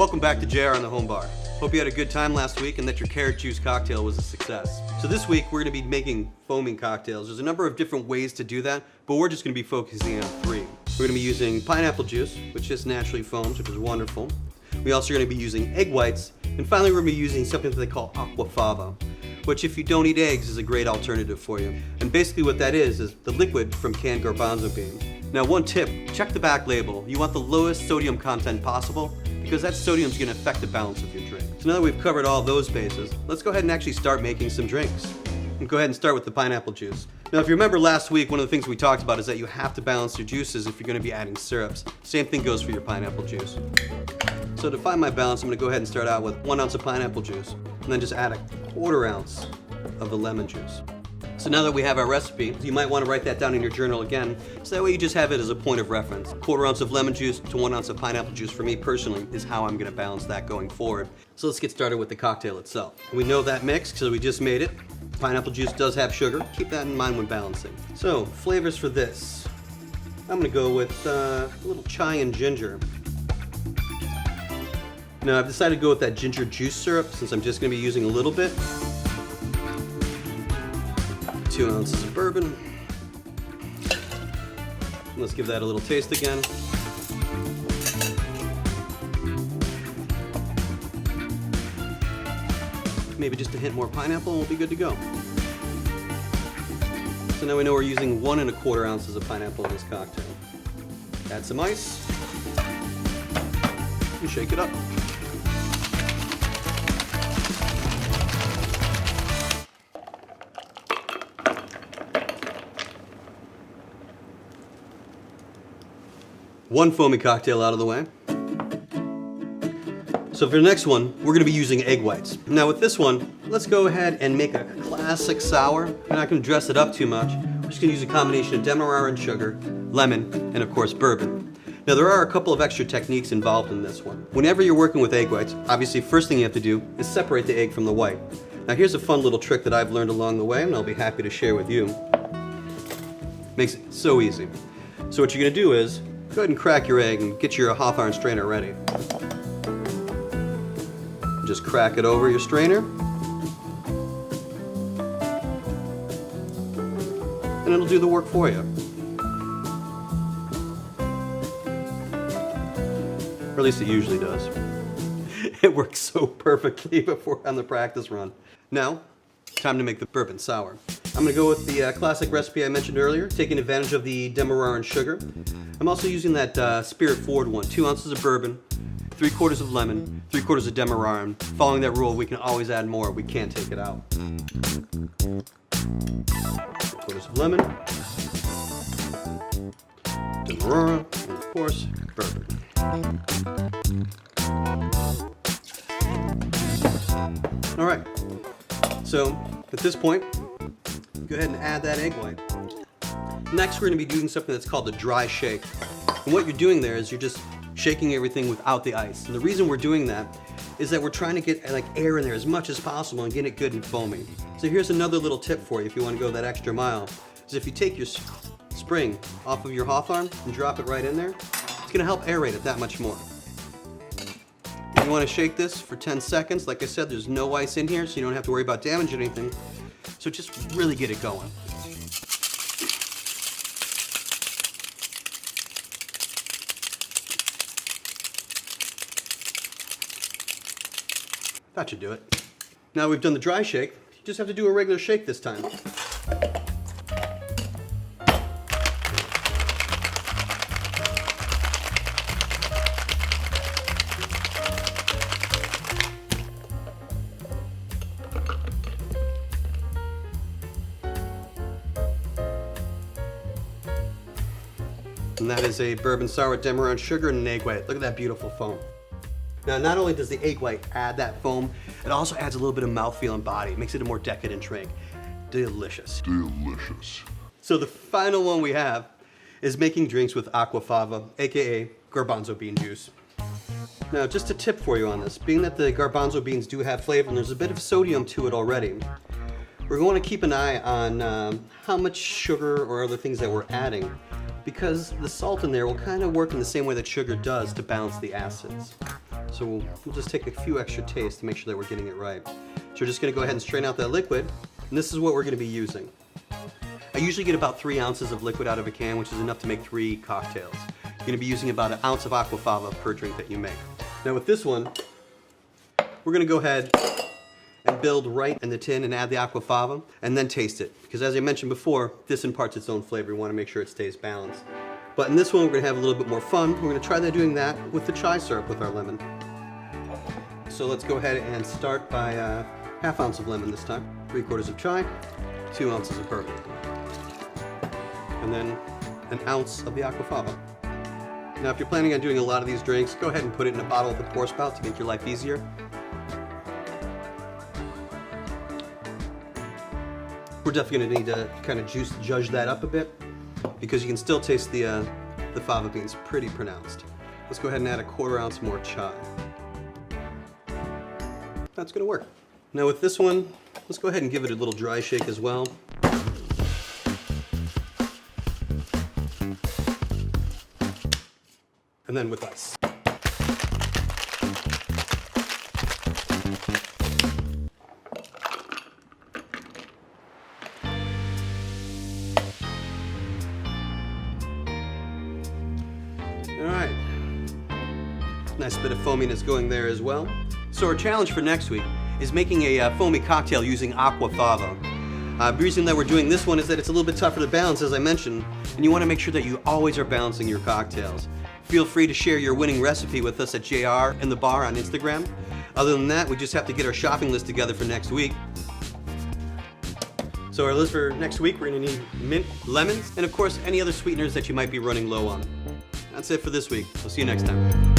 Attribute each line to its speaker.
Speaker 1: welcome back to JR on the Home Bar. Hope you had a good time last week and that your carrot juice cocktail was a success. So this week we're going to be making foaming cocktails. There's a number of different ways to do that, but we're just going to be focusing on 3. We're going to be using pineapple juice, which just naturally foams, which is wonderful. We also are going to be using egg whites, and finally we're going to be using something that they call aquafaba, which if you don't eat eggs is a great alternative for you. And basically what that is the liquid from canned garbanzo bean. Now one tip, check the back label. You want the lowest sodium content possible because that sodium is going to affect the balance of your drink. So now that we've covered all those bases, let's go ahead and actually start making some drinks. And go ahead and start with the pineapple juice. Now if you remember last week, one of the things we talked about is that you have to balance your juices if you're going to be adding syrups. Same thing goes for your pineapple juice. So to find my balance, I'm going to go ahead and start out with 1 ounce of pineapple juice and then just add a 1/4 ounce of the lemon juice. So now that we have our recipe, you might want to write that down in your journal again, so that way you just have it as a point of reference. 1/4 ounce of lemon juice to 1 ounce of pineapple juice for me personally is how I'm going to balance that going forward. So let's get started with the cocktail itself. We know that mix because we just made it. Pineapple juice does have sugar. Keep that in mind when balancing. So flavors for this. I'm going to go with a little chai and ginger. Now I've decided to go with that ginger juice syrup since I'm just going to be using a little bit. 2 ounces of bourbon. Let's give that a little taste again. Maybe just a hint more pineapple and we'll be good to go. So now we know we're using 1 1/4 ounces of pineapple in this cocktail. Add some ice and shake it up. One foamy cocktail out of the way. So for the next one, we're going to be using egg whites. Now with this one, let's go ahead and make a classic sour. We're not going to dress it up too much. We're just going to use a combination of demerara sugar, lemon, and of course bourbon. Now there are a couple of extra techniques involved in this one. Whenever you're working with egg whites, obviously first thing you have to do is separate the egg from the white. Now here's a fun little trick that I've learned along the way and I'll be happy to share with you. Makes it so easy. So what you're going to do is go ahead and crack your egg and get your Hawthorne strainer ready. Just crack it over your strainer. And it'll do the work for you. Or at least it usually does. It works so perfectly before on the practice run. Now, time to make the bourbon sour. I'm going to go with the classic recipe I mentioned earlier, taking advantage of the demerara and sugar. I'm also using that spirit forward one, 2 ounces of bourbon, 3/4 of lemon, 3/4 of demerara. Following that rule, we can always add more. We can't take it out. 3/4 of lemon, demerara, and of course, bourbon. All right. So at this point, go ahead and add that egg white. Next, we're going to be doing something that's called a dry shake. And what you're doing there is you're just shaking everything without the ice. And the reason we're doing that is that we're trying to get like air in there as much as possible and get it good and foamy. So here's another little tip for you if you want to go that extra mile. Is if you take your spring off of your Hawthorne and drop it right in there, it's going to help aerate it that much more. You want to shake this for 10 seconds. Like I said, there's no ice in here, so you don't have to worry about damaging anything. So just really get it going. That should do it. Now we've done the dry shake, you just have to do a regular shake this time. And that is a bourbon sour with demerara and sugar and an egg white. Look at that beautiful foam. Now, not only does the egg white add that foam, it also adds a little bit of mouthfeel and body. It makes it a more decadent drink. Delicious. Delicious. So the final one we have is making drinks with aquafaba, aka garbanzo bean juice. Now, just a tip for you on this. Being that the garbanzo beans do have flavor and there's a bit of sodium to it already, we're going to keep an eye on how much sugar or other things that we're adding, because the salt in there will kind of work in the same way that sugar does to balance the acids. So we'll just take a few extra tastes to make sure that we're getting it right. So we're just gonna go ahead and strain out that liquid, and this is what we're gonna be using. I usually get about 3 ounces of liquid out of a can, which is enough to make 3 cocktails. You're gonna be using about 1 ounce of aquafaba per drink that you make. Now with this one, we're gonna go ahead and build right in the tin and add the aquafaba and then taste it. Because as I mentioned before, this imparts its own flavor. We wanna make sure it stays balanced. But in this one, we're gonna have a little bit more fun. We're gonna try doing that with the chai syrup with our lemon. So let's go ahead and start by 1/2 ounce of lemon this time, 3/4 of chai, 2 ounces of bourbon, and then 1 ounce of the aquafaba. Now, if you're planning on doing a lot of these drinks, go ahead and put it in a bottle with a pour spout to make your life easier. We're definitely gonna need to kind of judge that up a bit because you can still taste the fava beans pretty pronounced. Let's go ahead and add 1/4 ounce more chai. That's gonna work. Now with this one, let's go ahead and give it a little dry shake as well. And then with ice. All right. Nice bit of foaminess going there as well. So our challenge for next week is making a foamy cocktail using aquafaba. The reason that we're doing this one is that it's a little bit tougher to balance, as I mentioned, and you want to make sure that you always are balancing your cocktails. Feel free to share your winning recipe with us at JR in the Bar on Instagram. Other than that, we just have to get our shopping list together for next week. So our list for next week, we're gonna need mint, lemons, and of course, any other sweeteners that you might be running low on. That's it for this week. We'll see you next time.